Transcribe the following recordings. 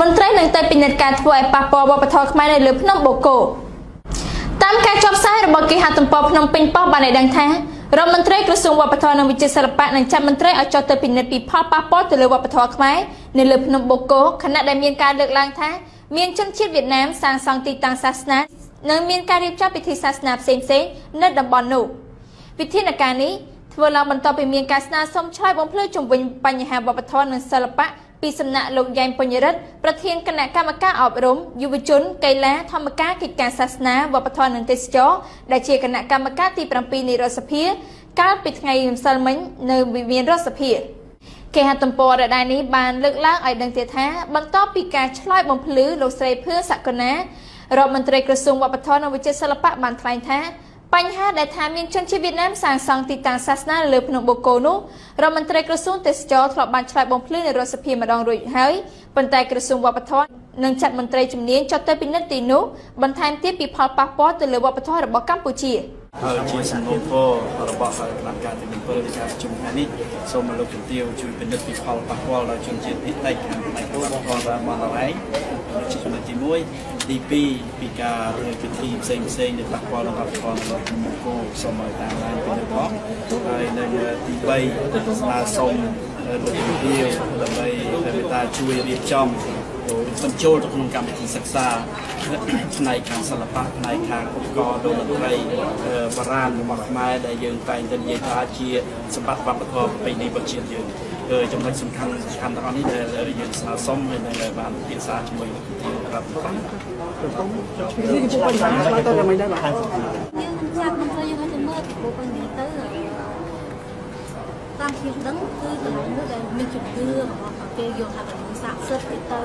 មន្ត្រីនឹងទៅពិនិត្យការធ្វើឲ្យប៉ះពាល់វប្បធម៌ខ្មែរនៅលើភ្នំបូកគោតាមការចុះផ្សាយរបស់គេហទំព័រភ្នំពេញប៉ុស្តិ៍បានឲ្យដឹងថារដ្ឋមន្ត្រីក្រសួងវប្បធម៌និងវិចិត្រសិល្បៈនឹងចាត់មន្ត្រីឲ្យចុះទៅពិនិត្យពីផលប៉ះពាល់ទៅលើវប្បធម៌ខ្មែរនៅលើភ្នំបូកគោខណៈដែលមានការលើកឡើងថាមានជនជាតិវៀតណាមសាងសង់ទីតាំងសាសនានិងមានការរៀបចំពិធីសាសនាផ្សេងៗនៅតំបន់នោះវិធានការនេះធ្វើឡើងបន្ទាប់ពីមានការស្នើសុំឆ្លើយបំភ្លឺជំវិញបញ្ហាវប្បធម៌និងសិល្បៈពីសំណាក់លោកយ៉ែមពញ្ញរិទ្ធប្រធានគណៈកម្មការអប់រំយុវជនកីឡាធម្មការកិច្ចការសាសនាវប្បធម៌និងទេសចរដែលជាគណៈកម្មការទី7នៃរដ្ឋសភាកាលពីថ្ងៃម្សិលមិញនៅវិមានរដ្ឋសភាគេហទំព័រដដែលនេះបានលើកឡើងឲ្យដឹងទៀតថាបន្ទាប់ពីការឆ្លើយបំភ្លឺលោកស្រីភឿសកលណារដ្ឋមន្ត្រីក្រសួងវប្បធម៌និងវិចិត្រសិល្បៈបានថ្លែងថាបញ្ហាដែលថាមានជនជាតិវៀតណាមសាងសង់ទីតាំងសាសនាលើភ្នំបូកគោនោះរដ្ឋមន្ត្រីក្រសួងទេសចរធ្លាប់បានឆ្លើយបំភ្លឺនៅរដ្ឋសភាម្ដងរួចហើយប៉ុន្តែក្រសួងវប្បធម៌នឹងចាត់មន្ត្រីជំនាញចុះទៅពិនិត្យទីនោះបន្ថែមទៀតពីផលប៉ះពាល់ទៅលើវប្បធម៌របស់កម្ពុជាហើយជាសំណូមពររបស់គណៈការទី7នៃការប្រជុំថ្ងៃនេះសូមលោកជំទាវជួយពិនិត្យពីផលប៉ះពាល់ដល់ជនជាតិភាគតិចខាងផ្នែកវប្បធម៌របស់បណ្ដាលឯងជាចំណុចទី1ទី2ពីការធ្វើពិធីផ្សេងៗដែលប៉ះពាល់ដល់វប្បធម៌របស់មង្គលសូមឲ្យតាមឡើងពីនោះហើយនៅទី3ស្នើសុំលោកជំទាវដើម្បីមេត្តាជួយរៀបចំបញ្ចូលទៅក្នុងកម្មវិធីសិក្សាផ្នែកខាងសិល្បៈផ្នែកខាងឧបករណ៍តន្ត្រីបារាណរបស់ខ្មែរដែលយើងតែងតែនិយាយថាជាសម្បត្តិវប្បធម៌ប្រពៃណីរបស់ជាតិយើងចំណុចសំខាន់ទាំងអស់នេះដែលយើងស្នើសុំហើយនឹងបានពិភាក្សាជាមួយលោកជំទាវរដ្ឋបាលយើងចាប់មន្ត្រីយើងឲ្យទៅមើលពីពួកគាត់និយាយទៅតាមខ្ញុំដឹងគឺកន្លែងនោះដែលមានជំនឿរបស់គេយកថាកន្លែងស័ក្តិសិទ្ធិទៅ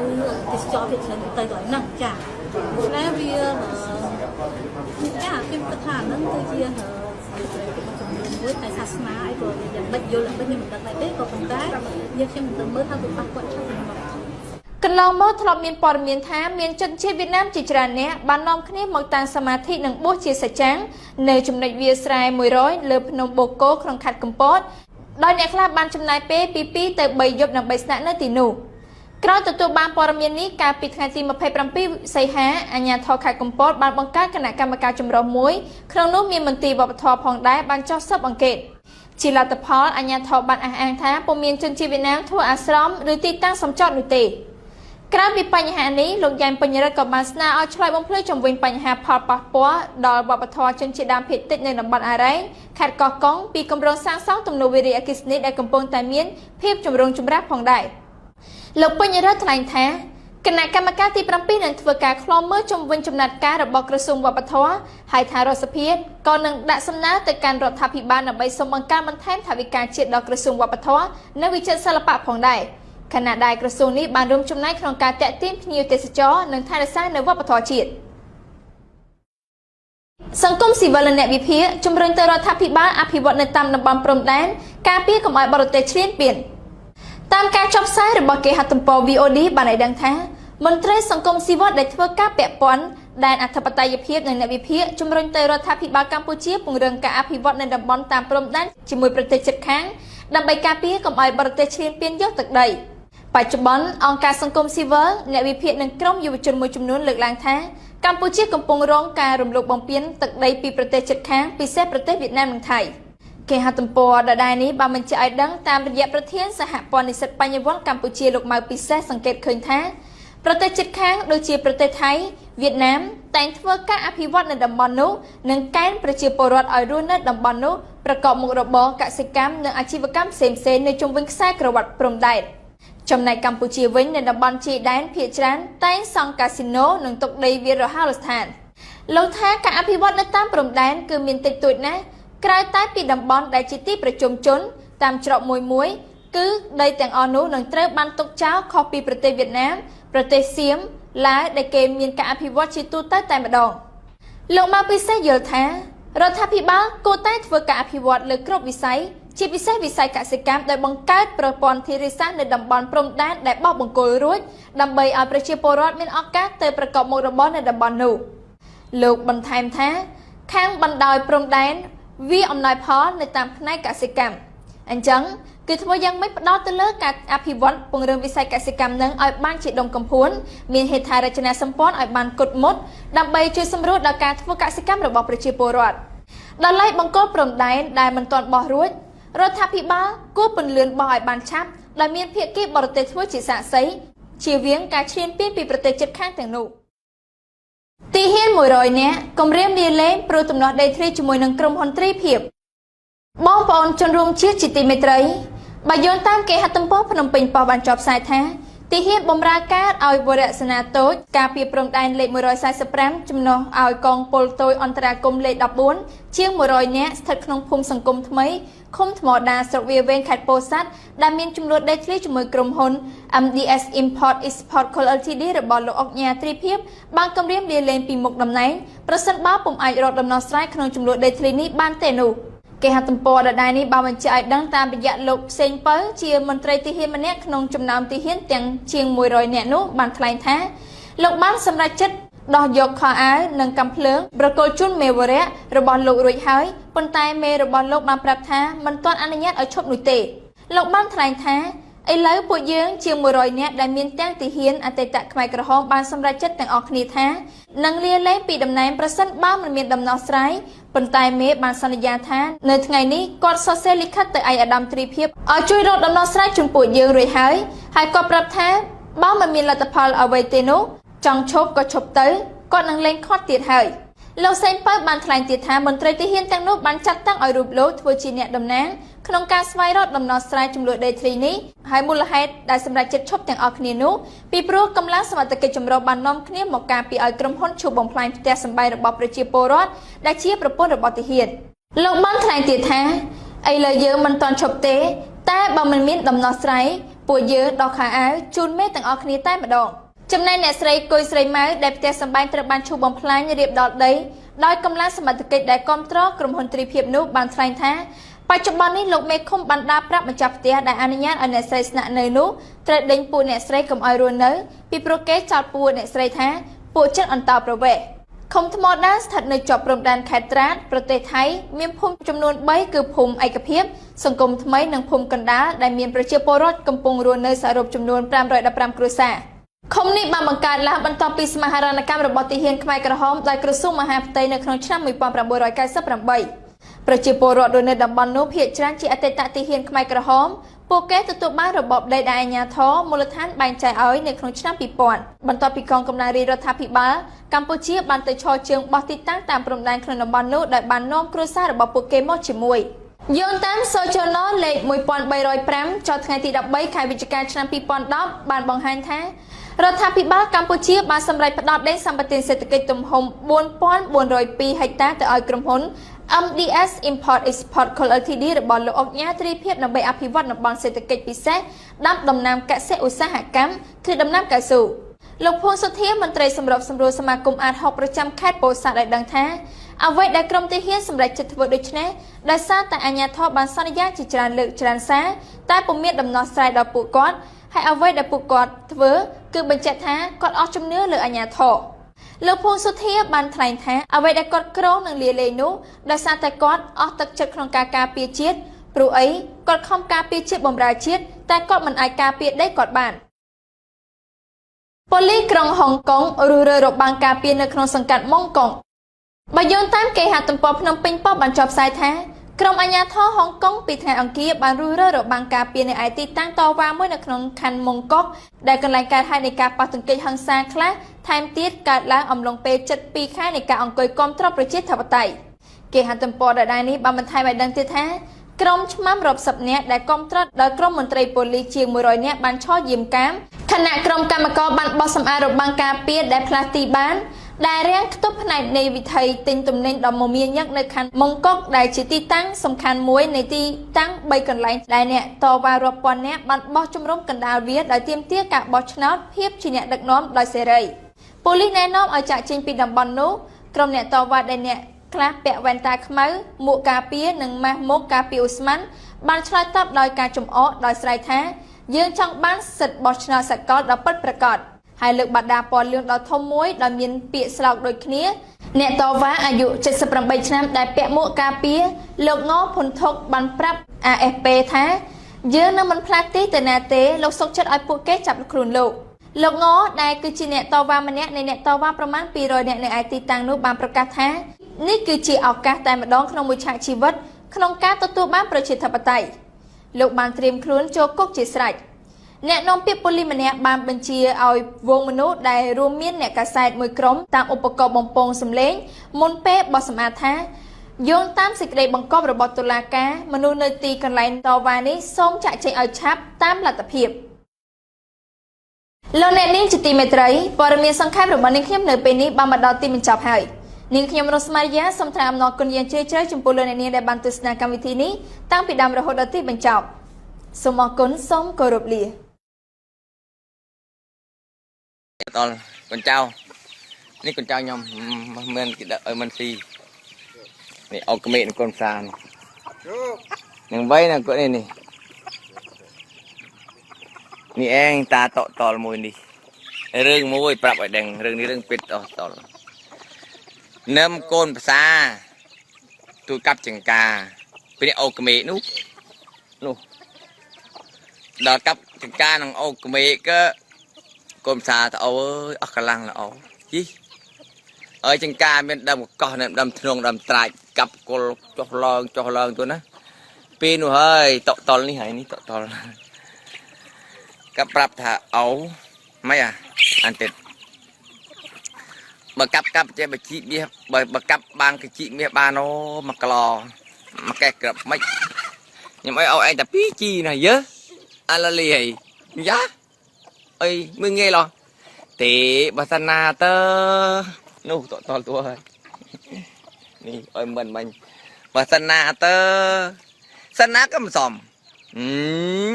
ទេសចរភាគច្រើនទៅកន្លែងហ្នឹងចាតែវាចាខ្ញុំគិតថាហ្នឹងគឺជាមួយតែសាសនាអីក៏យ៉ាងម៉េចយល់យ៉ាងម៉េចខ្ញុំមិនដឹងទេក៏ប៉ុន្តែយើងខ្ញុំមិនទៅមើលថាវាប៉ះពាល់ឆ្លងកន្លងមកធ្លាប់មានព័ត៌មានថាមានជនជាតិវៀតណាមជាច្រើនអ្នកបាននាំគ្នាមកតាំងសមាធិនិងបួសជាសច្ចាំងនៅចំណុចវាលស្រែ100លើភ្នំបូកគោក្នុងខេត្តកំពតដោយអ្នកខ្លះបានចំណាយពេលពី2ទៅ3យប់ដើម្បីស្នាក់នៅទីនោះក្រោយទទួលបានព័ត៌មាននេះកាលពីថ្ងៃទី27សីហាអាជ្ញាធរខេត្តកំពតបានបង្កើតគណៈកម្មការចម្រុះមួយក្នុងនោះមានមន្ត្រីវប្បធម៌ផងដែរបានចុះស៊ើបអង្កេតជាលទ្ធផលអាជ្ញាធរបានអះអាងថាពុំមានជនជាតិវៀតណាមធ្វើអាស្រមឬទីតាំងសំចតនោះទេក្រៅពីបញ្ហានេះលោកយ៉ែមពញ្ញរិទ្ធក៏បានស្នើឲ្យឆ្លើយបំភ្លឺជំវិញបញ្ហាផលប៉ះពាល់ដល់វប្បធម៌ជនជាតិដើមភាគតិចនៅតំបន់អារ៉ែងខេត្តកោះកុងពីគម្រោងសាងសង់ទំនប់វារីអគ្គិសនីដែលកំពុងតែមានភាពចម្រូងចម្រាសផងដែរលោកពញ្ញរិទ្ធថ្លែងថាគណៈកម្មការទី7នឹងធ្វើការឃ្លាំមើលជំវិញចំណាត់ការរបស់ក្រសួងវប្បធម៌ហើយថារដ្ឋសភាក៏នឹងដាក់សំណើទៅកាន់រដ្ឋាភិបាលដើម្បីសូមបង្កើនបន្ថែមថវិកាជាតិដល់ក្រសួងវប្បធម៌និងវិចិត្រសិល្បៈផងដែរខណៈដែលក្រសួងនេះបានរួមចំណែកក្នុងការតាក់ទាញភ្ញៀវទេសចរនិងថែរក្សានៅវប្បធម៌ជាតិសង្គមស៊ីវិលអ្នកវិភាគជំរុញទៅរដ្ឋាភិបាលអភិវឌ្ឍនៅតាមតំបន់ព្រំដែនការពារកុំឲ្យបរទេសឈ្លានពានតាមការចុះផ្សាយរបស់គេហទំព័រ VOD បានឲ្យដឹងថាមន្ត្រីសង្គមស៊ីវិលដែលធ្វើការពាក់ព័ន្ធដែនអធិបតេយ្យភាពនិងអ្នកវិភាគជំរុញទៅរដ្ឋាភិបាលកម្ពុជាពង្រឹងការអភិវឌ្ឍនៅតំបន់តាមព្រំដែនជាមួយប្រទេសជិតខាងដើម្បីការពារកុំឲ្យបរទេសឈ្លានពានយកទឹកដីបច្ចុប្បន្នអង្គការសង្គមស៊ីវិលអ្នកវិភាគនិងក្រុមយុវជនមួយចំនួនលើកឡើងថាកម្ពុជាកំពុងរងការរំលោភបំពានទឹកដីពីប្រទេសជិតខាងពិសេសប្រទេសវៀតណាមនិងថៃគេហទំព័រដដែលនេះបានបញ្ជាក់ឲ្យដឹងតាមរយៈប្រធានសហព័ន្ធនិស្សិតបញ្ញវន្តកម្ពុជាលោកម៉ៅពិសេសសង្កេតឃើញថាប្រទេសជិតខាងដូចជាប្រទេសថៃវៀតណាមតែងធ្វើការអភិវឌ្ឍនៅតំបន់នោះនិងកេណ្ឌប្រជាពលរដ្ឋឲ្យរស់នៅតំបន់នោះប្រកបមុខរបរកសិកម្មនិងអាជីវកម្មផ្សេងៗនៅជុំវិញខ្សែក្រវ៉ាត់ព្រំដែនចំណែកកម្ពុជាវិញនៅតំបន់ជាយដែនភាគច្រើនតែងសង់កាស៊ីណូនិងទុកដីវាលរហោស្ថានលោកថាការអភិវឌ្ឍនៅតាមព្រំដែនគឺមានតិចតួចណាស់ក្រៅតែពីតំបន់ដែលជាទីប្រជុំជនតាមច្រកមួយគឺដីទាំងអស់នោះនឹងត្រូវបានទុកចោលខុសពីប្រទេសវៀតណាមប្រទេសសៀមឡាវដែលគេមានការអភិវឌ្ឍជាទូទៅតែម្ដងលោកមកពិសេសយល់ថារដ្ឋាភិបាលគួរតែធ្វើការអភិវឌ្ឍលើគ្រប់វិស័យជាពិសេសវិស័យកសិកម្មដោយបង្កើតប្រព័ន្ធធារាសាស្ត្រនៅតំបន់ព្រំដែនដែលបោះបង្គោលរួចដើម្បីឲ្យប្រជាពលរដ្ឋមានឱកាសទៅប្រកបមុខរបរនៅតំបន់នោះលោកបន្ថែមថាខាងបណ្ដោយព្រំដែនវាអំណោយផលនៅតាមផ្នែកកសិកម្មអញ្ចឹង គឺធ្វើយ៉ាងម៉េចផ្ដោតទៅលើការអភិវឌ្ឍពង្រឹងវិស័យកសិកម្មនឹងឲ្យបានជាដុំកំភួនមានហេដ្ឋារចនាសម្ព័ន្ធឲ្យបានគត់មុតដើម្បីជួយសម្រួលដល់ការធ្វើកសិកម្មរបស់ប្រជាពលរដ្ឋដល់ឡែកបង្គោលព្រំដែនដែលមិនទាន់បោះរួចរដ្ឋាភិបាលគួរពន្លឿនបោះឲ្យបានឆាប់ដែលមានភាគីបរទេសធ្វើជាសាក្សីជៀសវាងការឈ្លានពានពីប្រទេសជិតខាងទាំងនោះទីហ៊ាន100នាក់គម្រាមលាលែងព្រោះទំនាស់ដីធ្លីជាមួយនឹងក្រុមហ៊ុនត្រីភិបបងប្អូនជនរួមជាតិជាទីមេត្រីបើយោងតាមគេហទំព័រភ្នំពេញប៉ុស្តិ៍បានចុះផ្សាយថាទីហ៊ានបម្រើការឲ្យវរៈសេនាតូចការពីព្រំដែនលេខ145ចំណុះឲ្យកងពលតូចអន្តរាគមលេខ14ជាង100នាក់ស្ថិតក្នុងភូមិសង្គមថ្មីឃុំថ្មដាស្រុកវាវែងខេត្តពោធិ៍សាត់ដែលមានចំនួនដីធ្លីជាមួយក្រុមហ៊ុន MDS Import Export Co Ltd របស់លោកអុកញ៉ាត្រីភិបបានគម្រាមលាលែងពីមុខតំណែងប្រសិនបើពុំអាចរកដំណោះស្រាយក្នុងចំនួនដីធ្លីនេះបានទេនោះគេហទំព័រដដែលនេះបានបញ្ជាក់ឲ្យដឹងតាមរយៈលោកផ្សេងពៅជាមន្ត្រីទីហ៊ានម្នាក់ក្នុងចំណោមទីហ៊ានទាំងជាង100នាក់នោះបានថ្លែងថាលោកបានសម្រេចចិត្តដោះយកខោអាវនិងកាំភ្លើងប្រគល់ជូនមេវរៈរបស់លោករួចហើយប៉ុន្តែមេរបស់លោកបានប្រាប់ថាមិនទាន់អនុញ្ញាតឲ្យឈប់នោះទេលោកបានថ្លែងថាឥឡូវពួកយើងជាង100នាក់ដែលមានទាំងទីហ៊ានអតីតខ្មែរក្រហមបានសម្រេចចិត្តទាំងអស់គ្នាថានឹងលាលែងពីតំណែងប្រសិនបើមិនមានដំណោះស្រាយប៉ុន្តែមេបានសន្យាថានៅថ្ងៃនេះគាត់សរសេរលិខិតទៅឯអាដាមត្រីភិបឲ្យជួយរកដំណោះស្រាយជូនពួកយើងរួចហើយគាត់ប្រាប់ថាបើមិនមានលទ្ធផលអ្វីទេនោះចង់ឈប់ក៏ឈប់ទៅគាត់នឹងលែងខាត់ទៀតហើយលោកសេងពៅបានថ្លែងទៀតថាមន្ត្រីទីហ៊ានទាំងនោះបានចាត់តាំងឲ្យរូបលោកធ្វើជាអ្នកតំណាងក្នុងការស្វែងរកដំណោះស្រាយចំនួនដីធ្លីនេះហើយមូលហេតុដែលសម្រាប់ចិត្តឈប់ទាំងអស់គ្នានោះពីព្រោះកម្លាំងសមត្ថកិច្ចចម្រុះបាននាំគ្នាមកការពីឲ្យក្រុមហ៊ុនឈប់បំផ្លាញផ្ទះសម្បែងរបស់ប្រជាពលរដ្ឋដែលជាប្រពន្ធរបស់ទីហ៊ានលោកបានថ្លែងទៀតថាឥឡូវយើងមិនទាន់ឈប់ទេតែបើមិនមានដំណោះស្រាយពួកយើងដោះខោអាវជូនមេទាំងអស់គ្នាតែម្ដងចំណែកអ្នកស្រីគុយស្រីម៉ៅដែលផ្ទះសម្បែងត្រូវបានឈប់បំផ្លាញរៀបដល់ដីដោយកម្លាំងសមត្ថកិច្ចដែលគ្រប់គ្រងក្រុមហ៊ុនត្រីភិបនោះបានថ្លែងថាបច្ចុប្បន្ននេះលោកមេឃុំបានដាប្រាប់ម្ចាស់ផ្ទះដែលអនុញ្ញាតឲ្យអ្នកស្រីស្នាក់នៅនោះត្រូវដេញពួកអ្នកស្រីកុំឲ្យរស់នៅពីព្រោះគេចោទពួកអ្នកស្រីថាពួកចិត្តអន្តោប្រវេសន៍ឃុំថ្មដាស្ថិតនៅជាប់ព្រំដែនខេត្តត្រាតប្រទេសថៃមានភូមិចំនួន3គឺភូមិឯកភាពសង្គមថ្មីនិងភូមិកណ្ដាលដែលមានប្រជាពលរដ្ឋកំពុងរស់នៅសរុបចំនួន515គ្រួសារឃុំនេះបានបង្កើតឡើងបន្ទាប់ពីសមាហរណកម្មរបស់ទីហ៊ានខ្មែរក្រហមដោយក្រសួងមហាផ្ទៃនៅក្នុងឆ្នាំ1998ប្រជាពលរដ្ឋនៅតំបន់នោះភាគច្រើនជាអតីតទីហ៊ានខ្មែរក្រហមពួកគេទទួលបានរបបដីដែលអាជ្ញាធរមូលដ្ឋានបែងចែកឲ្យនៅក្នុងឆ្នាំ2000បន្ទាប់ពីកងកម្លាំងរាជរដ្ឋាភិបាលកម្ពុជាបានទៅឈរជើងបោះទីតាំងតាមព្រំដែនក្នុងតំបន់នោះដោយបាននាំគ្រួសាររបស់ពួកគេមកជាមួយយោងតាមសូជណលេខ1305ចុះថ្ងៃទី13ខែវិច្ឆិកាឆ្នាំ2010បានបង្ហាញថារដ្ឋាភិបាលកម្ពុជាបានសម្រេចផ្តល់ដីសម្បត្តិសេដ្ឋកិច្ចទំហំ 4402 ហិកតាទៅឲ្យក្រុមហ៊ុន MDS Import Export Co Ltd របស់លោកអុកញ៉ាត្រីភិបដើម្បីអភិវឌ្ឍតំបន់សេដ្ឋកិច្ចពិសេសដាំដំណាំកសិឧស្សាហកម្មគឺដំណាំកៅស៊ូលោកភួនសុធាមន្ត្រីសម្របសម្រួលសមាគមអាត60ប្រចាំខេត្តពោធិ៍សាត់បានដឹងថាអ្វីដែលក្រុមទាហានសម្រេចចិត្តធ្វើដូច្នេះដោយសារតែអាជ្ញាធរបានសន្យាជាច្រើនលើកច្រើនសារតែពុំមានដំណោះស្រាយដល់ពួកគាត់ហើយអ្វីដែលពួកគាត់ធ្វើគឺបញ្ជាក់ថាគាត់អស់ជំនឿលើអាជ្ញាធរលោកភួងសុធាបានថ្លែងថាអ្វីដែលគាត់ក្រងនឹងលាលែងនោះដោយសារតែគាត់អស់ទឹកចិត្តក្នុងការការពារជាតិព្រោះអីគាត់ខំការពារជាតិបម្រើជាតិតែគាត់មិនអាចការពារដីគាត់បានប៉ូលីសក្រុងហុងកុងរុះរើរបាំងការពារនៅក្នុងសង្កាត់ម៉ុងកុងបើយោងតាមគេហទំព័រភ្នំពេញប៉ុស្តិ៍បានចុះផ្សាយថាក្រុមអាជ្ញាធរហុងកុងពីថ្ងៃអង្គារបានរុះរើរបាំងការពារនៅឯទីតាំងតវ៉ាមួយនៅក្នុងខណ្ឌម៉ុងកុកដែលកន្លែងកើតហេតុនៃការប៉ះទង្គិចហិង្សាខ្លះថែមទៀតកើតឡើងអំឡុងពេល72ខែនៃការអង្គុយគាំទ្រប្រជាធិបតេយ្យគេហទំព័រដដែលនេះបានបន្ថែមឲ្យដឹងទៀតថាក្រុមឆ្មាំរាប់សិបនាក់ដែលគាំទ្រដោយក្រុមមន្ត្រីប៉ូលីសជាង100នាក់បានឈរយាមកាមខណៈក្រុមកម្មករបានបោះសម្អាតរបាំងការពារដែលផ្លាស់ទីបានដែលរាំងខ្ទប់ផ្នែកនៃវិថីទិញទំនិញដ៏មមាញឹកនៅខណ្ឌម៉ុងកុកដែលជាទីតាំងសំខាន់មួយនៃទីតាំង3កន្លែងដែលអ្នកតវ៉ារាប់ពាន់នាក់បានបោះជំរំកណ្ដាលវាដោយទាមទារការបោះឆ្នោតភាពជាអ្នកដឹកនាំដោយសេរីប៉ូលីសណែនាំឲ្យចាក់ចេញពីតំបន់នោះក្រុមអ្នកតវ៉ាដែលអ្នកខ្លះពាក់វ៉ែនតាខ្មៅមួកការពារនិងម៉ាស់មុខការពារឧស្ម័នបានឆ្លើយតបដោយការចំអកដោយស្រែកថាយើងចង់បានសិទ្ធិបោះឆ្នោតសកលដ៏ពិតប្រាកដហើយលើកបដាពណ៌លឿងដ៏ធំមួយដែលមានពាក្យស្លោកដូចគ្នាអ្នកតវ៉ាអាយុ78ឆ្នាំដែលពាក់មួកការពារលោកងផុនធុកបានប្រាប់ AFP ថា យើងនឹងមិនផ្លាស់ទីទៅណាទេលោកសុកចិត្តឲ្យពួកគេចាប់ខ្លួនលោកងដែលគឺជាអ្នកតវ៉ាម្នាក់នៃអ្នកតវ៉ាប្រមាណ200នាក់នៅឯទីតាំងនោះបានប្រកាសថានេះគឺជាឱកាសតែម្ដងក្នុងមួយឆាកជីវិតក្នុងការទទួលបានប្រជាធិបតេយ្យលោកបានត្រៀមខ្លួនចូលគុកជាស្រេចអ្នកនាំពាក្យប៉ូលីសម្នាក់បានបញ្ជាឲ្យវងមនុស្សដែលរួមមានអ្នកកាសែតមួយក្រុមតាមឧបករណ៍បំពងសម្លេងមុនពេលបោះសម្អាតថាយោងតាមសេចក្តីបង្គាប់របស់តុលាការមនុស្សនៅទីកន្លែងតវ៉ានេះសូមចាក់ចេញឲ្យឆាប់តាមលទ្ធភាពលោកអ្នកនាងជាទីមេត្រីព័ត៌មានសង្ខេបរបស់នាងខ្ញុំនៅពេលនេះបានមកដល់ទីបញ្ចប់ហើយនាងខ្ញុំរស់មារយាសូមថ្លែងអំណរគុណយ៉ាងជ្រាលជ្រៅចំពោះលោកអ្នកនាងដែលបានទស្សនាកម្មវិធីនេះតាំងពីដើមរហូតដល់ទីបញ្ចប់សូមអរគុណសូមគោរពលាដល់កូនចៅនេះកូនចៅខ្ញុំមិនគេដាក់ឲ្យមិនស៊ីនេះអុកក្មេកកូនផ្សានឹងវៃណាគាត់នេះនេះឯងតាតតលមួយនេះរឿងមួយប្រាប់ឲ្យដឹងរឿងនេះរឿងពិតអស់តលនឹមកូនផ្សាទូកាប់ចង្ការពេលអុកក្មេកនោះដល់កាប់ចង្ការនឹងអុកក្មេកក៏កូនផ្សាទៅអើយអស់កម្លាំងល្អជីអើយចង្ការមានដើមកោះដើមធ្នងដើមត្រាច់កាប់គល់ចុះឡើងទៅណាពេលនោះហើយតលនេះហើយនេះតលក៏ប្រាប់ថាអោមិនអានទៀតបើកាប់ចេះបជីមាសបើកាប់បានកជីមាសបានអូ1គីឡូ1កែក្របមិនខ្ញុំអើយឯងតែ2ជីណាយើអាឡាលីហើយយ៉ាអីមើងងាយឡោះទេបើសិនណាទៅនោះតតតួហើយនេះអើយមិនបើសិនណាទៅសិនណាក៏មិនសម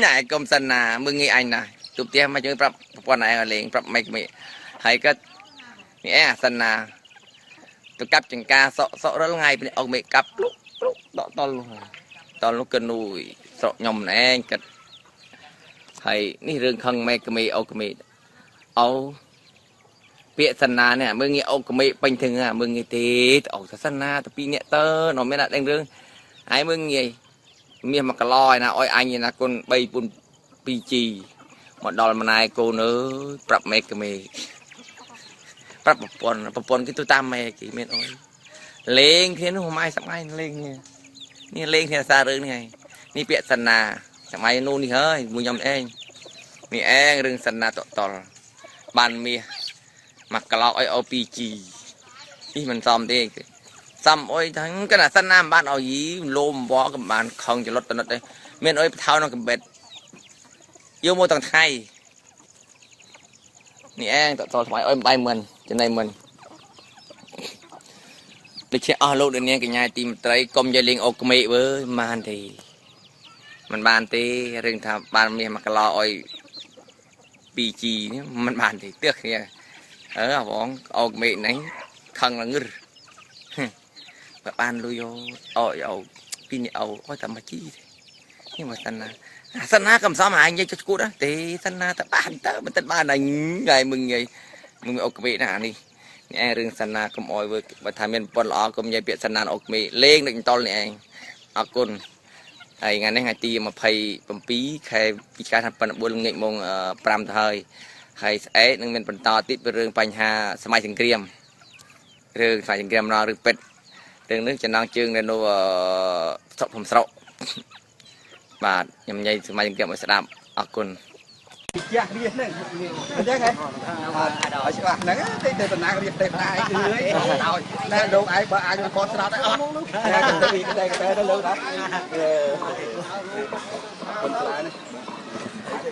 ណែកុំសិនណាមើងងាយអញណាជួបផ្ទះមកយើងប្រាប់ប្រព័ន្ធឯងឲ្យលេងប្រាប់មិនក្មេហើយក៏នេះសិនណាទៅកាប់ចង្ការសក់រលថ្ងៃពេលអុកមេកាប់ក្លុកដកតលនោះក៏នួយស្រកខ្ញុំណែគិតហើយនេះរឿងខឹងមេក្មេអុកក្មេអូពាក្យសិនណានេះមើងងាយអុកក្មេពេញធឹងមើងងាយទេអុកសិនណាទៅ2នាក់ទៅនៅមានដាក់ដឹងរឿងហើយមើងងាយមាស1គីឡូឯណាអុយអញឯណាគុណ3ពុន 2G មកដល់ម្នាយកូនអើយប្រាប់មេក្មេប្រាប់ប្រពន្ធគេទៅតាមមេគេមានអុយលេងគ្នានោះម៉ែសម័យលេងនេះលេងគ្នាសាររឿងនេះហើយនេះពាក្យសិនណាសម័យនោះនេះហើយមួយខ្ញុំឯងនេះឯងរឿងសិនណាតតល់បានមាស1គីឡូអុយអូ 2G នេះមិនសមទេសំអុយថាកណ្ដាសិនណាមិនបានឲ្យយីលោមវក៏បានខំចលត់តនិតទេមានអុយបថោក្នុងកំបិតយកមកទាំងថ្ងៃនេះឯងតតថ្មអុយបាយមិនចំណៃមិនដូចជាអស់លោកដូចនាងកញ្ញាទីមត្រីកុំយកលេងអុកក្មេកវើមិនទេមិនបានទេរឿងថាបានមាស1គីឡូអុយ 2G នេះមិនបានទេទើសគ្នាបងអុកក្មេកហ្នឹងខឹងងឹរបើបានលុយអូពីនេះអូតែមួយជីនេះមកសិនណាកំសមអញនិយាយចុះឈួតទេសិនណាតែបានទៅមិនទៅបានអញថ្ងៃมึงអុកក្មេកណានេះឯងរឿងសិនណាកុំអោយវើបើថាមានប្រពន្ធល្អកុំនិយាយពាក្យសិនណាអុកក្មេកលេងដូចតលនេះឯងអរគុណហើយថ្ងៃនេះថ្ងៃទី27ខែពីការថា9ល្ងាចម៉ោង5ទៅហើយស្អែកនឹងមានបន្តទៀតពីរឿងបញ្ហាសម័យសង្គ្រាមរឿងសម័យសង្គ្រាមរឿងពេទ្យរឿងនេះចំណងជើងនៅស្រុកខ្ញុំស្រុកបាទខ្ញុំនិយាយសម័យសង្គ្រាមឲ្យស្ដាប់អរគុណផ្ទះរៀនហ្នឹងអញ្ចឹងហ៎ឲ្យច្បាស់ហ្នឹងទៅតំណាងរៀនទេផ្សាយគឺឲ្យតែលោកឯងបើអាចគាត់ស្ដាប់តែអស់តែទៅលោកដល់คนปลาเนี่ย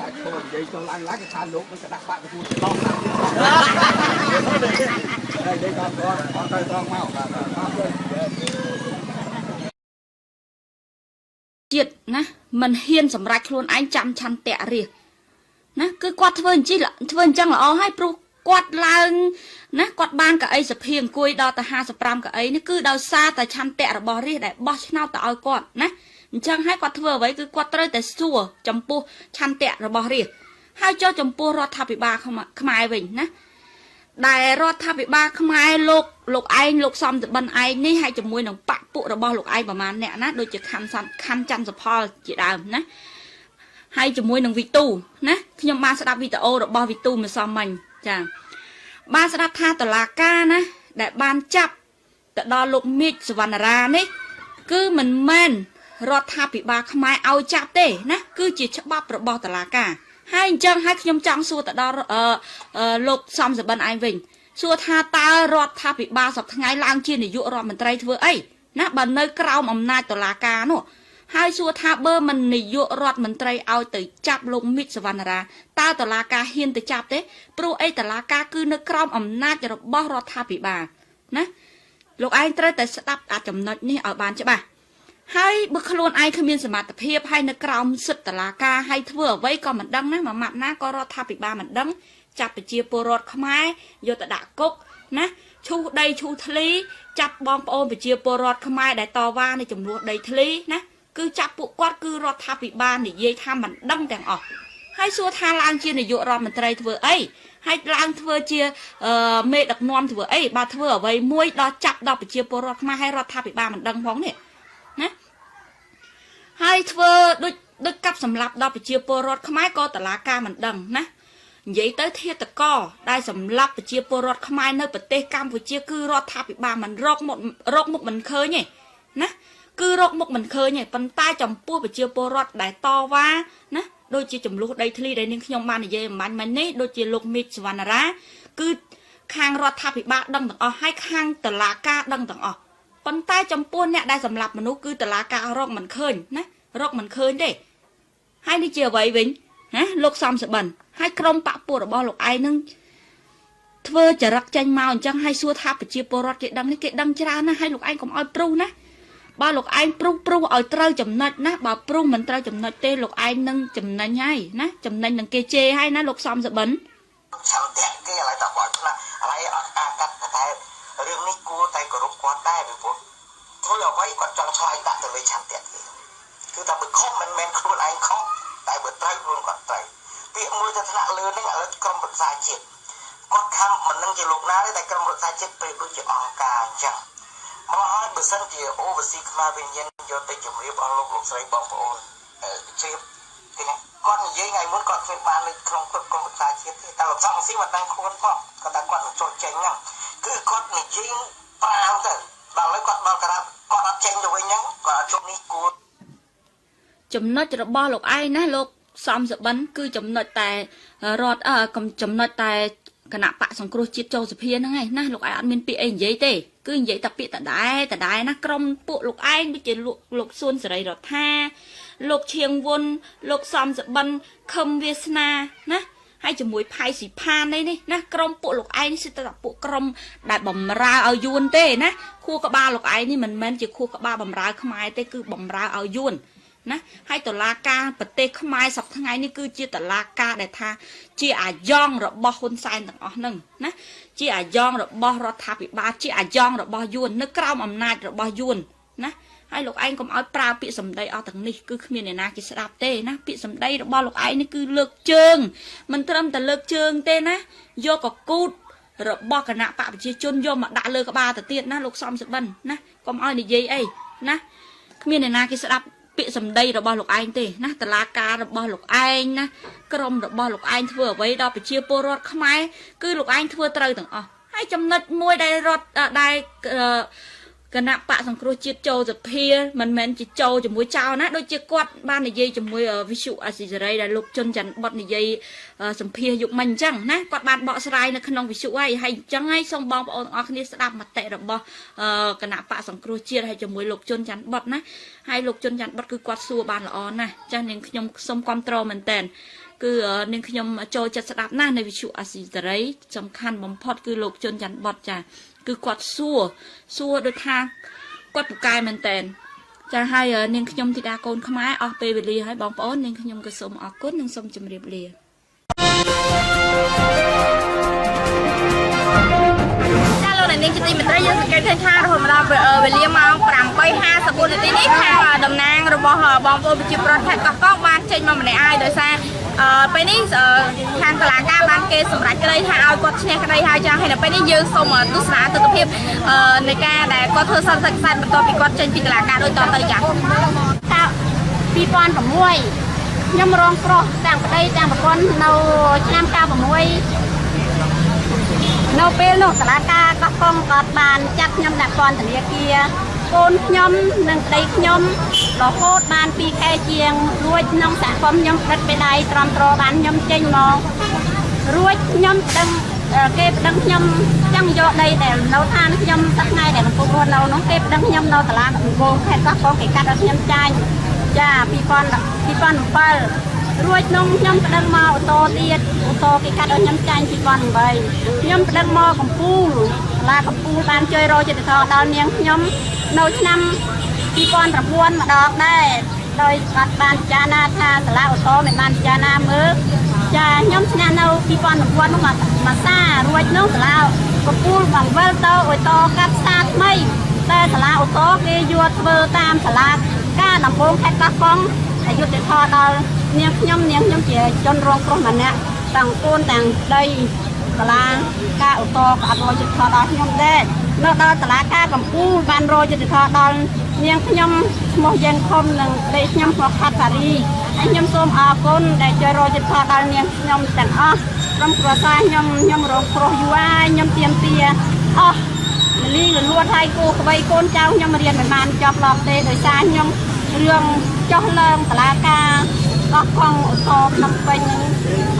ปลาโคตรใหญ่จนล้างล้างชาลูกมันกระดักปลาไปพูดต้องนะได้ต้องต้องเมาជាតិណាមិនហ៊ានសម្រេចខ្លួនឯងចាំឆន្ទៈរាណាគឺគាត់ធ្វើអញ្ចឹងល្អហើយព្រោះគាត់ឡើងណាគាត់បានកៅអីសភាអង្គុយដល់ទៅ55កៅអីនេះគឺដោយសារតែឆន្ទៈរបស់រាជដែលបោះឆ្នោតទៅឲ្យគាត់ណាអញ្ចឹងហើយគាត់ធ្វើអ្វីគឺគាត់ត្រូវតែសួរចំពោះឆន្ទៈរបស់រាជហើយចូលចំពោះរដ្ឋាភិបាលខ្មែរវិញណាដែលរដ្ឋាភិបាលខ្មែរលោកឯងលោកសំតបិនឯងនេះហើយជាមួយនឹងបកពួករបស់លោកឯងប្រមាណអ្នកណាដូចជាខណ្ឌច័ន្ទសផលជាដើមណាហ ហើយជាមួយនឹងវីទូណាខ្ញុំបានស្ដាប់វីដេអូរបស់វីទូមិនសមមិញចាបានស្ដាប់ថាតុលាការណាដែលបានចាប់ទៅដល់លោកមេឃសវណ្ណរានេះគឺមិនមែនរដ្ឋាភិបាលខ្មែរឲ្យចាប់ទេណាគឺជាច្បាប់របស់តុលាការហើយអញ្ចឹងហើយខ្ញុំចង់សួរទៅដល់លោកសំសបិនឯងវិញសួរថាតើរដ្ឋាភិបាលសប្តាហ៍ថ្ងៃឡើងជានាយករដ្ឋមន្ត្រីធ្វើអីណាបើនៅក្រោមអំណាចតុលាការនោះហើយសួរថាបើមិននាយករដ្ឋមន្ត្រីឲ្យទៅចាប់លោកមីតសវណ្ណរាតើតុលាការហ៊ានទៅចាប់ទេព្រោះអីតុលាការគឺនៅក្រោមអំណាចរបស់រដ្ឋាភិបាលណាលោកឯងត្រូវតែស្ដាប់ចំណុចនេះឲ្យបានច្បាស់ហើយបើខ្លួនឯងគ្មានសមត្ថភាពហើយនៅក្រោមសិទ្ធិតុលាការហើយធ្វើអ្វីក៏មិនដឹងណាមួយម៉ាត់ណាក៏រដ្ឋាភិបាលមិនដឹងចាប់ប្រជាពលរដ្ឋខ្មែរយកទៅដាក់គុកណាឈូសដីឈូសធ្លីចាប់បងប្អូនប្រជាពលរដ្ឋខ្មែរដែលតវ៉ាในចំនួនដីធ្លីណាគឺចាប់ពួកគាត់គឺរដ្ឋាភិបាលនិយាយថាមិនដឹងទាំងអស់ហើយសួរថាឡើងជានាយករដ្ឋមន្ត្រីធ្វើអីហើយឡើងធ្វើជាមេដឹកនាំធ្វើអីបើធ្វើអ្វីមួយដល់ចាប់ដល់ប្រជាពលរដ្ឋខ្មែរហើយរដ្ឋាភិបាលមិនដឹងផងនេះណាហើយធ្វើដូចកាប់សម្លាប់ដល់ប្រជាពលរដ្ឋខ្មែរក៏តុលាការមិនដឹងណានិយាយទៅធាតុកោដែលសម្លាប់ប្រជាពលរដ្ឋខ្មែរនៅប្រទេសកម្ពុជាគឺរដ្ឋាភិបាលមិនរកមុខមិនឃើញទេណាគឺរកមុខមិនឃើញទេប៉ុន្តែចំពោះប្រជាពលរដ្ឋដែលតវ៉ាណាដូចជាចំនួនដីធ្លីដែលនាងខ្ញុំបាននិយាយអំបញ្ញមិញនេះដូចជាលោកមីតសវណ្ណរាគឺខាងរដ្ឋាភិបាលដឹងទាំងអស់ហើយខាងតុលាការដឹងទាំងអស់ប៉ុន្តែចំពោះអ្នកដែលសម្លាប់មនុស្សគឺតុលាការរកមិនឃើញណារកមិនឃើញទេហើយនេះជាអ្វីវិញណាលោកសំសបិនហើយក្រុមបពុរបស់លោកឯងនឹងធ្វើចរិតចេញមកអញ្ចឹងហើយសួរថាប្រជាពលរដ្ឋគេដឹងនេះគេដឹងច្រើនណាស់ហើយលោកឯងកុំឲ្យព្រុសណាបើលោកឯងព្រុសឲ្យត្រូវចំណុចណាបើព្រុសមិនត្រូវចំណុចទេលោកឯងនឹងចំណេញហើយណាចំណេញនឹងគេជេរហើយណាលោកសំសបិនចាំតែគេឥឡូវតើគាត់ណាឥឡូវអត់ការកាត់តែរឿងនេះគួរតែគោរពគាត់ដែរពីព្រោះធ្វើអ្វីគាត់ចង់ឆ្លើយដាក់ទៅលើឆន្ទៈគឺថាបើខុសមិនមែនខ្លួនឯងខុសតែបើត្រូវខ្លួនគាត់ត្រូវពាក្យមួយទៅថ្នាក់លើហ្នឹងឥឡូវក្រុមប្រឹក្សាជាតិគាត់ខំមិននឹងជាលោកណាទេតែក្រុមប្រឹក្សាជាតិពេលដូចជាអង្គការអញ្ចឹងមកហើយបើសិនជាអូវស៊ីខ្មែរវិញ្ញាណយកទៅជម្រាបអស់លោកស្រីបងប្អូនជ្រាបទេណាគាត់និយាយថ្ងៃមុនគាត់គ្មានបាននៅក្នុងក្រុមប្រឹក្សាជាតិទេតែលោកសំស៊ីមិនដឹងខ្លួនផងគាត់តែគាត់ចូលចេញហ្នឹងគឺគាត់និយាយប្រាំទៅដល់ឥឡូវគាត់ដល់ក្រាបគាត់អត់ចេញទៅវិញហ្នឹងគាត់អត់ជប់នេះគួរចំណុចរបស់លោកឯងណាលោកសំសបិនគឺចំណុចតែចំណុចតែគណៈបកសង្គ្រោះជាតិចូលសភាហ្នឹងឯងណាលោកឯងអត់មានពាក្យអីនិយាយទេគឺនិយាយតែពាក្យដដែលណាក្រុមពួកលោកឯងដូចជាលោកសួនសេរីរដ្ឋាលោកឈៀងវុនលោកសំសបិនខឹមវាសនាណាហើយជាមួយផៃស៊ីផាននេះណាក្រុមពួកលោកឯងនេះសិតតែពួកក្រុមដែលបំរើឲ្យយួនទេណាខួរក្បាលលោកឯងនេះមិនមែនជាខួរក្បាលបំរើខ្មែរទេគឺបំរើឲ្យយួនណាហើយតុលាការប្រទេសខ្មែរសប្តាហ៍ថ្ងៃនេះគឺជាតុលាការដែលថាជាអាយ៉ងរបស់ហ៊ុនសែនទាំងអស់ហ្នឹងណាជាអាយ៉ងរបស់រដ្ឋាភិបាលជាអាយ៉ងរបស់យួននៅក្រោមអំណាចរបស់យួនណាហើយលោកឯងកុំឲ្យប្រើពាក្យសម្ដីអស់ទាំងនេះគឺគ្មានអ្នកណាគេស្ដាប់ទេណាពាក្យសម្ដីរបស់លោកឯងនេះគឺលើកជើងមិនត្រឹមតែលើកជើងទេណាយកកកូតរបស់គណៈបកប្រជាជនយកមកដាក់លើក្បាលទៅទៀតណាលោកសំសបិនណាកុំឲ្យនិយាយអីណាគ្មានអ្នកណាគេស្ដាប់ពាក្យសម្ដីរបស់លោកឯងទេណាតុលាការរបស់លោកឯងណាក្រុមរបស់លោកឯងធ្វើអ្វីដល់ប្រជាពលរដ្ឋខ្មែរគឺលោកឯងធ្វើត្រូវទាំងអស់ហើយចំណុចមួយដែលគណៈបកសង្គ្រោះជាតិចូលសភាមិនមែនជាចូលជាមួយចៅណាដូចជាគាត់បាននិយាយជាមួយវិសុអាស៊ីសេរីដែលលោកជុនច័ន្ទបតនិយាយសម្ភារយុគមិញអញ្ចឹងណាគាត់បានបកស្រាយនៅក្នុងវិសុហើយអញ្ចឹងហើយសូមបងប្អូនទាំងអស់គ្នាស្ដាប់មតិរបស់គណៈបកសង្គ្រោះជាតិហើយជាមួយលោកជុនច័ន្ទបតណាហើយលោកជុនច័ន្ទបតគឺគាត់សួរបានល្អណាស់ចាស់នាងខ្ញុំសូមគាំទ្រមែនតើគឺនាងខ្ញុំចូលចិត្តស្ដាប់ណាស់នៅវិសុអាស៊ីសេរីសំខាន់បំផុតគឺលោកជុនច័ន្ទបតចាគឺគាត់សួរដូចថាគាត់ពូកែមែនតើចាហើយនាងខ្ញុំធីតាកូនខ្មែរអស់ពេលវេលាហើយបងប្អូននាងខ្ញុំក៏សូមអរគុណនិងសូមជម្រាបលាចាលោកនាងជាទីមេត្រីយើងសង្កេតឃើញថារហូតមកដល់វេលាម៉ោង 8:54 នាទីនេះខាងតំណាងរបស់បងប្អូនប្រជាពលរដ្ឋខេត្តកោះកុងបានចេញមកម្នាក់ហើយដោយសារពេលនេះខាងតុលាការបានគេសម្រេចក្តីថាឲ្យគាត់ឈ្នះក្តីហើយចឹងហើយនៅពេលនេះយើងសូមទស្សនាទស្សនវិជ្ជានៃការដែលគាត់ធ្វើសន្និសីទខ្សែបន្ទាប់ពីគាត់ចេញពីតុលាការដូចតទៅចា៎2006 ខ្ញុំរងគ្រោះទាំងប្តីទាំងប្រពន្ធនៅឆ្នាំ96នៅពេលនោះតុលាការកោះកុងក៏បានចាត់ខ្ញុំដាក់ពន្ធនាគារកូនខ្ញុំនិងប្តីខ្ញុំរហូតបាន2ខែជាងរួចក្នុងសហគមន៍ខ្ញុំផ្តិតពេលដៃទ្រាំទ្របានខ្ញុំចេញមករួចខ្ញុំដឹងគេប្តឹងខ្ញុំចង់យកដីដែលនៅឋានខ្ញុំសប្តាហ៍ដែលកំពុងរស់នៅនោះគេប្តឹងខ្ញុំនៅតុលាការកំពូលខេត្តកោះកុងគេកាត់ឲ្យខ្ញុំចាយចា2007រួចនោះខ្ញុំប្តឹងមកអូតូទៀតអូតូគេកាត់ឲ្យខ្ញុំចាញ់2008ខ្ញុំប្តឹងមកកំពូលសាលាកំពូលបានជួយរកយុត្តិធម៌ដល់នាងខ្ញុំនៅឆ្នាំ2009ម្ដងដែរដោយគាត់បានពិចារណាថាសាលាអូតូមិនបានពិចារណាមើលចាខ្ញុំឈ្នះនៅ2009នោះមកសារួចនោះសាលាកំពូលបង្វិលទៅអូតូកាត់សាថ្មីតែសាលាអូតូគេយកធ្វើតាមសាលាការដំបងខេត្តកោះកុងឲ្យយុត្តិធម៌ដល់នាងខ្ញុំជាជនរងគ្រោះម្នាក់ទាំងកូនទាំងប្តីសាលាការអូតូក៏អត់រកយុត្តិធម៌ដល់ខ្ញុំដែរនៅដល់សាលាការកំពូលបានរកយុត្តិធម៌ដល់នាងខ្ញុំឈ្មោះយ៉ាងខំនិងប្តីខ្ញុំឈ្មោះខាត់ប៉ារីហើយខ្ញុំសូមអរគុណដែលជួយរកយុត្តិធម៌ដល់នាងខ្ញុំទាំងអស់ក្រុមគ្រួសារខ្ញុំរងគ្រោះយូរហើយខ្ញុំទាមទារអស់លីលួតហើយកូក្បីកូនចៅខ្ញុំរៀនមិនបានចប់ឡប់ទេដោយសារខ្ញុំរឿងចោះឡើងតឡាការកោះកុងអូតូភ្នំពេញ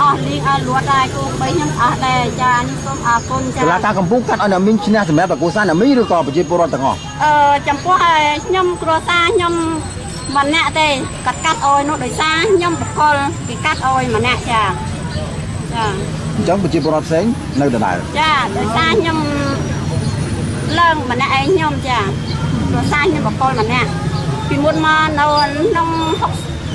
អស់លីងឲ្យលួតហើយកូក្បីខ្ញុំអស់ដែរចាខ្ញុំសូមអរគុណចាតឡាការកំពុងកាត់ឲ្យអ្នកមីងឈ្នះសម្រាប់កូសាអ្នកមីងឬក៏ប្រជាពលរដ្ឋទាំងអស់ចំពោះខ្ញុំគ្រួសារខ្ញុំម្នាក់ទេកាត់ឲ្យនោះដោយសារខ្ញុំបកលគេកាត់ឲ្យម្នាក់ចាអញ្ចឹងប្រជាពលរដ្ឋផ្សេងនៅដដែលចាដោយសារខ្ញុំឡើងម្នាក់ឯងខ្ញុំចាគ្រួសារខ្ញុំបកលម្នាក់ពីមុនមកនៅក្នុង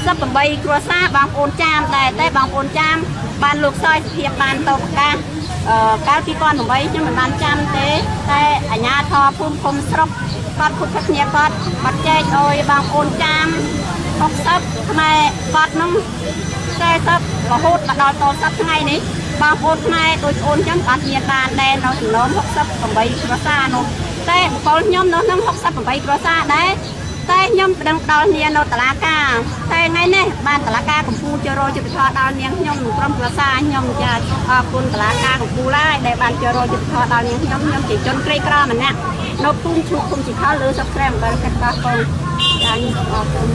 68គ្រួសារបងប្អូនចាមដែរតែបងប្អូនចាមបានលោកសោយសុភាពបានទៅប្រកាសកាល2008ខ្ញុំមិនបានចាំទេតែអាជ្ញាធរភូមិឃុំស្រុកគាត់គ្រប់គ្នាគាត់បាត់ចែកឲ្យបងប្អូនចាម60ខ្មែរគាត់នោះ40រហូតមកដល់30ថ្ងៃនេះបងប្អូនខ្មែរដូចអូនចឹងអត់មានបានដែរនៅចំណោម68គ្រួសារនោះតែបកលខ្ញុំនៅក្នុង68គ្រួសារដែរតែខ្ញុំប្តឹងដល់នាងនៅតុលាការតែថ្ងៃនេះបានតុលាការកំពូលជួយរកយុត្តិធម៌ដល់នាងខ្ញុំនិងក្រុមគ្រួសារខ្ញុំចាអរគុណតុលាការកំពូលហើយដែលបានជួយរកយុត្តិធម៌ដល់នាងខ្ញុំជាជនក្រីក្រម្នាក់នៅភូមិឈូកភូមិជីខលលើសឹកក្រែមអង្គរខេត្តកោះកុងចាអរគុណ